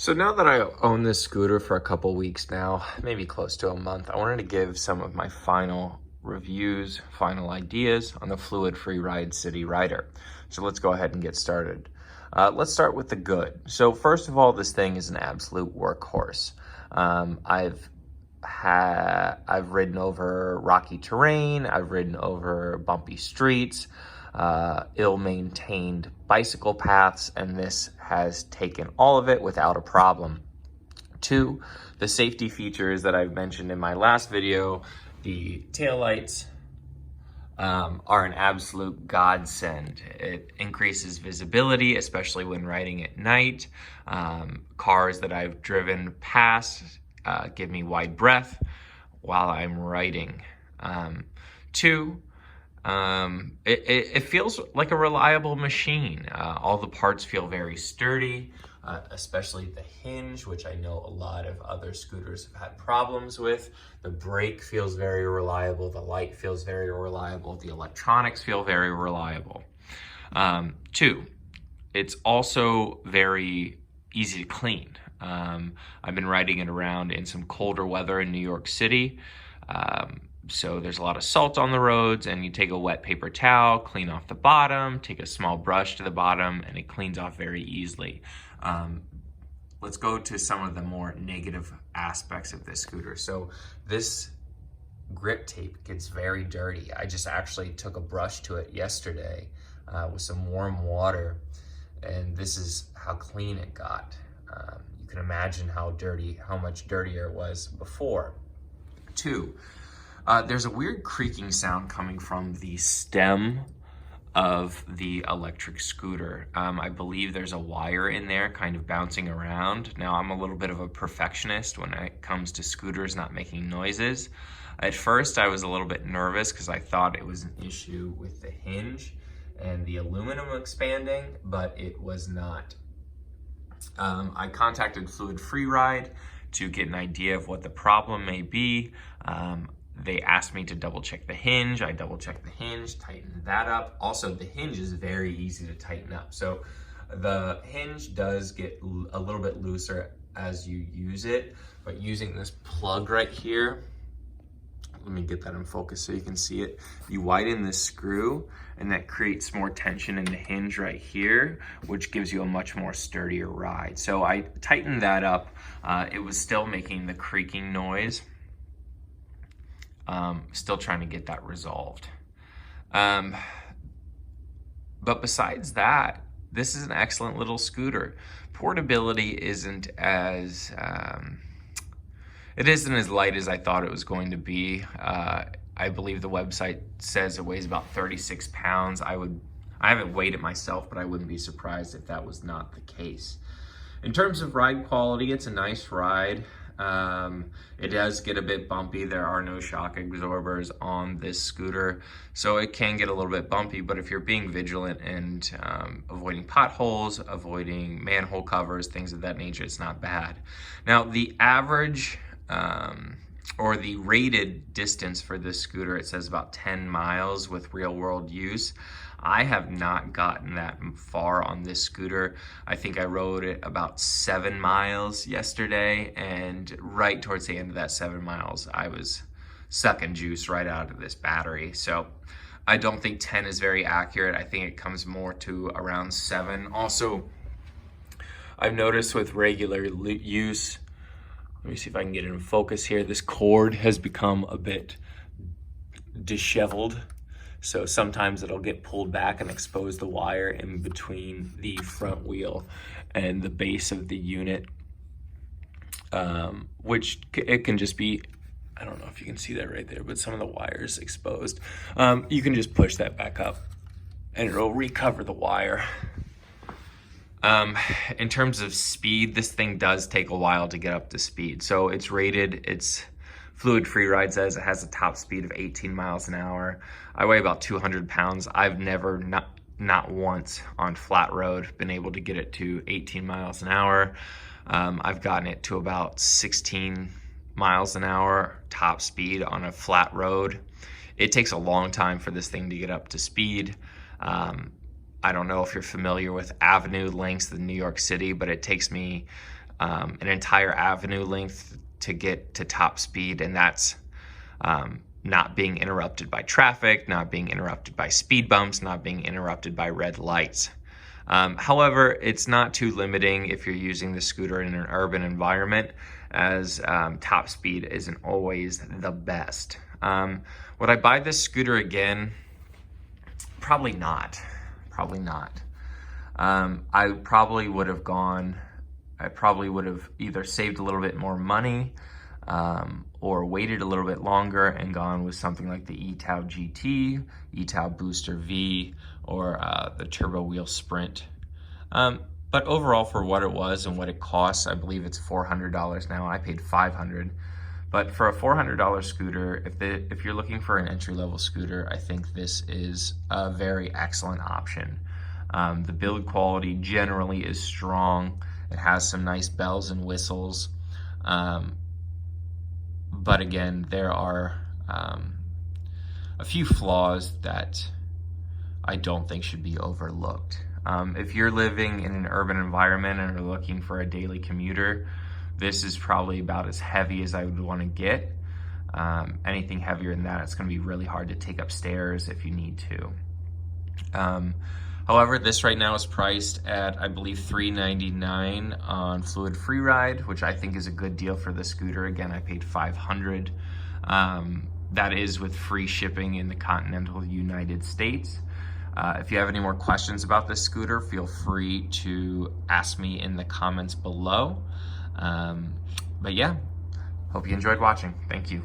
So now that I own this scooter for a couple weeks now, maybe close to a month, I wanted to give some of my final reviews, final ideas on the FluidFreeRide Cityrider. So let's go ahead and get started. Let's start with the good. So first of all, this thing is an absolute workhorse. I've ridden over rocky terrain, I've ridden over bumpy streets, ill-maintained bicycle paths, and this has taken all of it without a problem. Two, the safety features that I've mentioned in my last video, the taillights are an absolute godsend. It increases visibility, especially when riding at night. Cars that I've driven past give me wide breath while I'm riding. Two, it feels like a reliable machine. All the parts feel very sturdy, especially the hinge, which I know a lot of other scooters have had problems with. The brake feels very reliable. The light feels very reliable. The electronics feel very reliable. Two, it's also very easy to clean. I've been riding it around in some colder weather in New York City. So there's a lot of salt on the roads, and you take a wet paper towel, clean off the bottom, take a small brush to the bottom, and it cleans off very easily. Let's go to some of the more negative aspects of this scooter. So this grip tape gets very dirty. I just actually took a brush to it yesterday with some warm water, and this is how clean it got. You can imagine how much dirtier it was before. Two, there's a weird creaking sound coming from the stem of the electric scooter. I believe there's a wire in there kind of bouncing around. Now, I'm a little bit of a perfectionist when it comes to scooters not making noises. At first, I was a little bit nervous because I thought it was an issue with the hinge and the aluminum expanding, but it was not. I contacted FluidFreeRide to get an idea of what the problem may be. They asked me to double check the hinge. I double checked the hinge, tightened that up. Also, the hinge is very easy to tighten up. So the hinge does get a little bit looser as you use it, but using this plug right here, let me get that in focus so you can see it. You widen this screw and that creates more tension in the hinge right here, which gives you a much more sturdier ride. So I tightened that up. It was still making the creaking noise. Still trying to get that resolved. But besides that, this is an excellent little scooter. Portability isn't as light as I thought it was going to be. I believe the website says it weighs about 36 pounds. I haven't weighed it myself, but I wouldn't be surprised if that was not the case. In terms of ride quality, it's a nice ride. It does get a bit bumpy. There are no shock absorbers on this scooter, so it can get a little bit bumpy, but if you're being vigilant and avoiding potholes, avoiding manhole covers, things of that nature, it's not bad. Now, the average or the rated distance for this scooter, it says about 10 miles with real world use. I have not gotten that far on this scooter. I think I rode it about 7 miles yesterday, and right towards the end of that 7 miles, I was sucking juice right out of this battery. So I don't think 10 is very accurate. I think it comes more to around 7. Also, I've noticed with regular use, let me see if I can get it in focus here, this cord has become a bit disheveled. So sometimes it'll get pulled back and expose the wire in between the front wheel and the base of the unit, which it can just be, I don't know if you can see that right there, but some of the wires exposed. You can just push that back up and it'll recover the wire. In terms of speed, this thing does take a while to get up to speed. So it's rated, FluidFreeRide says it has a top speed of 18 miles an hour. I weigh about 200 pounds. I've never, not once on flat road, been able to get it to 18 miles an hour. I've gotten it to about 16 miles an hour top speed on a flat road. It takes a long time for this thing to get up to speed. I don't know if you're familiar with avenue lengths in New York City, but it takes me an entire avenue length to get to top speed, and that's not being interrupted by traffic, not being interrupted by speed bumps, not being interrupted by red lights. However, it's not too limiting if you're using the scooter in an urban environment, as top speed isn't always the best. Would I buy this scooter again? Probably not. Probably not. I probably would have either saved a little bit more money or waited a little bit longer and gone with something like the e-Tau GT, e-Tau Booster V, or the Turbowheel Sprint. But overall, for what it was and what it costs, I believe it's $400 now. I paid $500. But for a $400 scooter, if you're looking for an entry-level scooter, I think this is a very excellent option. The build quality generally is strong. It has some nice bells and whistles. But again, there are a few flaws that I don't think should be overlooked. If you're living in an urban environment and are looking for a daily commuter, this is probably about as heavy as I would want to get. Anything heavier than that, it's going to be really hard to take upstairs if you need to. However, this right now is priced at, I believe, $399 on FluidFreeRide, which I think is a good deal for the scooter. Again, I paid $500. That is with free shipping in the continental United States. If you have any more questions about this scooter, feel free to ask me in the comments below. But yeah, hope you enjoyed watching. Thank you.